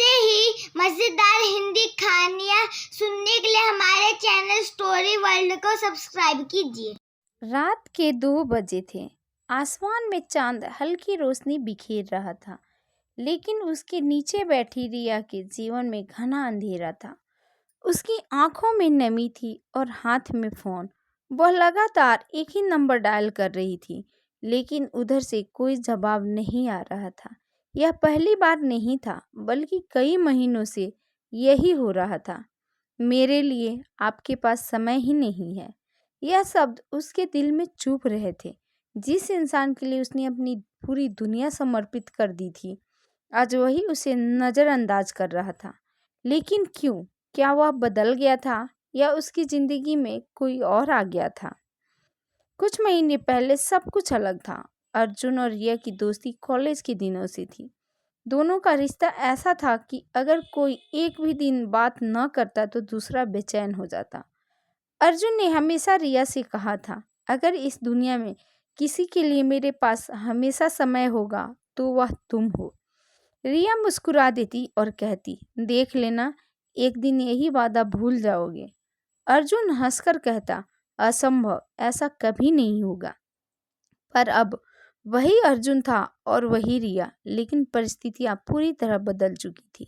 ऐसे ही मजेदार हिंदी कहानियाँ सुनने के लिए हमारे चैनल स्टोरी वर्ल्ड को सब्सक्राइब कीजिए। रात के 2 बजे थे। आसमान में चांद हल्की रोशनी बिखेर रहा था, लेकिन उसके नीचे बैठी रिया के जीवन में घना अंधेरा था। उसकी आंखों में नमी थी और हाथ में फोन। वह लगातार एक ही नंबर डायल कर रही थी, लेकिन उधर से कोई जवाब नहीं आ रहा था। यह पहली बार नहीं था, बल्कि कई महीनों से यही हो रहा था। मेरे लिए आपके पास समय ही नहीं है। यह शब्द उसके दिल में चुभ रहे थे। जिस इंसान के लिए उसने अपनी पूरी दुनिया समर्पित कर दी थी, आज वही उसे नज़रअंदाज कर रहा था। लेकिन क्यों? क्या वह बदल गया था या उसकी ज़िंदगी में कोई और आ गया था? कुछ महीने पहले सब कुछ अलग था। अर्जुन और रिया की दोस्ती कॉलेज के दिनों से थी। दोनों का रिश्ता ऐसा था कि अगर कोई एक भी दिन बात न करता तो दूसरा बेचैन हो जाता। अर्जुन ने हमेशा रिया से कहा था, अगर इस दुनिया में किसी के लिए मेरे पास हमेशा समय होगा तो वह तुम हो। रिया मुस्कुरा देती और कहती, देख लेना, एक दिन यही वादा भूल जाओगे। अर्जुन हंसकर कहता, असंभव, ऐसा कभी नहीं होगा। पर अब वही अर्जुन था और वही रिया, लेकिन परिस्थितियां पूरी तरह बदल चुकी थी।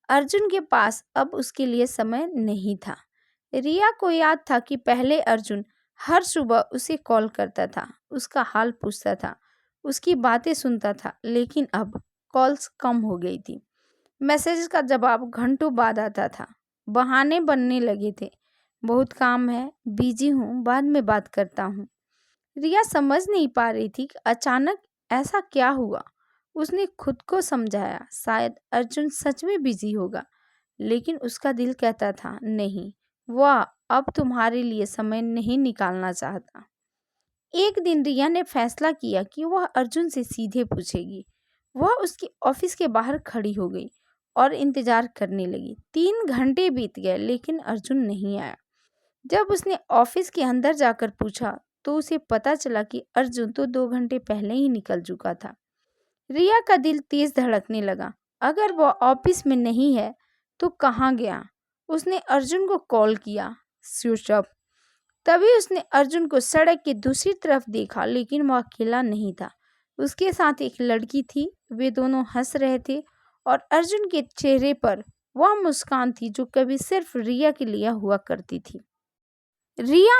अर्जुन के पास अब उसके लिए समय नहीं था। रिया को याद था कि पहले अर्जुन हर सुबह उसे कॉल करता था, उसका हाल पूछता था, उसकी बातें सुनता था, लेकिन अब कॉल्स कम हो गई थी। मैसेज का जवाब घंटों बाद आता था। बहाने बनने लगे थे, बहुत काम है, बिजी हूँ, बाद में बात करता हूँ। रिया समझ नहीं पा रही थी कि अचानक ऐसा क्या हुआ। उसने खुद को समझाया, शायद अर्जुन सच में बिजी होगा, लेकिन उसका दिल कहता था, नहीं, वह अब तुम्हारे लिए समय नहीं निकालना चाहता। एक दिन रिया ने फैसला किया कि वह अर्जुन से सीधे पूछेगी। वह उसके ऑफिस के बाहर खड़ी हो गई और इंतजार करने लगी। 3 घंटे बीत गए, लेकिन अर्जुन नहीं आया। जब उसने ऑफिस के अंदर जाकर पूछा तो उसे पता चला कि अर्जुन तो 2 घंटे पहले ही निकल चुका था। रिया का दिल तेज धड़कने लगा। अगर वह ऑफिस में नहीं है तो कहाँ गया? उसने अर्जुन को कॉल किया, स्विच ऑफ। तभी उसने अर्जुन को सड़क के दूसरी तरफ देखा, लेकिन वह अकेला नहीं था। उसके साथ एक लड़की थी। वे दोनों हंस रहे थे और अर्जुन के चेहरे पर वह मुस्कान थी जो कभी सिर्फ रिया के लिए हुआ करती थी। रिया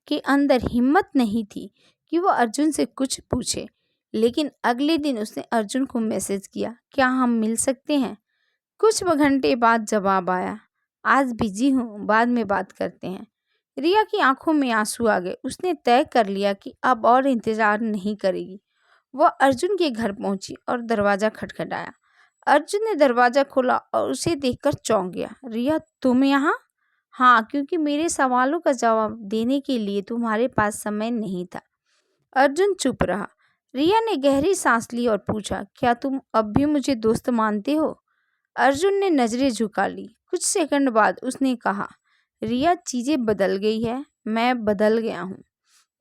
के अंदर हिम्मत नहीं थी कि वो अर्जुन से कुछ पूछे, लेकिन अगले दिन उसने अर्जुन को मैसेज किया, क्या हम मिल सकते हैं? कुछ घंटे बाद जवाब आया, आज बिजी हूँ, बाद में बात करते हैं। रिया की आंखों में आंसू आ गए। उसने तय कर लिया कि अब और इंतजार नहीं करेगी। वह अर्जुन के घर पहुंची और दरवाजा खटखटाया। अर्जुन ने दरवाजा खोला और उसे देखकर चौंक गया। रिया, तुम यहाँ? हाँ, क्योंकि मेरे सवालों का जवाब देने के लिए तुम्हारे पास समय नहीं था। अर्जुन चुप रहा। रिया ने गहरी सांस ली और पूछा, क्या तुम अब भी मुझे दोस्त मानते हो? अर्जुन ने नजरें झुका ली। कुछ सेकंड बाद उसने कहा, रिया, चीजें बदल गई है, मैं बदल गया हूँ।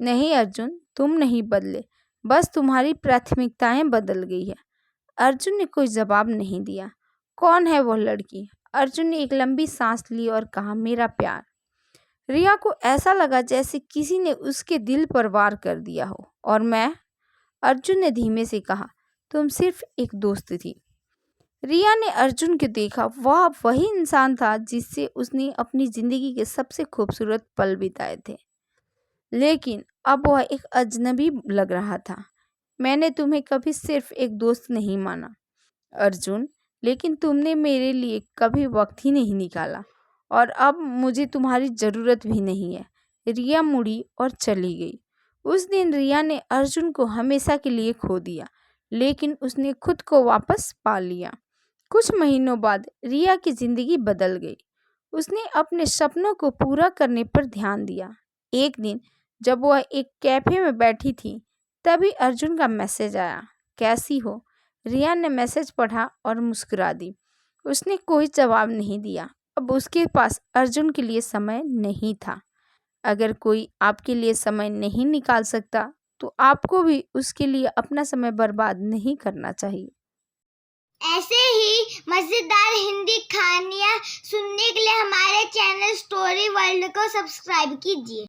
नहीं अर्जुन, तुम नहीं बदले, बस तुम्हारी प्राथमिकताएं बदल गई है। अर्जुन ने कोई जवाब नहीं दिया। कौन है वो लड़की? अर्जुन ने एक लंबी सांस ली और कहा, मेरा प्यार। रिया को ऐसा लगा जैसे किसी ने उसके दिल पर वार कर दिया हो। और मैं? अर्जुन ने धीमे से कहा, तुम सिर्फ एक दोस्त थी। रिया ने अर्जुन को देखा। वह वही इंसान था जिससे उसने अपनी जिंदगी के सबसे खूबसूरत पल बिताए थे, लेकिन अब वह एक अजनबी लग रहा था। मैंने तुम्हें कभी सिर्फ एक दोस्त नहीं माना अर्जुन, लेकिन तुमने मेरे लिए कभी वक्त ही नहीं निकाला, और अब मुझे तुम्हारी ज़रूरत भी नहीं है। रिया मुड़ी और चली गई। उस दिन रिया ने अर्जुन को हमेशा के लिए खो दिया, लेकिन उसने खुद को वापस पा लिया। कुछ महीनों बाद रिया की ज़िंदगी बदल गई। उसने अपने सपनों को पूरा करने पर ध्यान दिया। एक दिन जब वह एक कैफ़े में बैठी थी, तभी अर्जुन का मैसेज आया, कैसी हो? रिया ने मैसेज पढ़ा और मुस्कुरा दी। उसने कोई जवाब नहीं दिया। अब उसके पास अर्जुन के लिए समय नहीं था। अगर कोई आपके लिए समय नहीं निकाल सकता, तो आपको भी उसके लिए अपना समय बर्बाद नहीं करना चाहिए। ऐसे ही मजेदार हिंदी कहानियाँ सुनने के लिए हमारे चैनल स्टोरी वर्ल्ड को सब्सक्राइब कीजिए।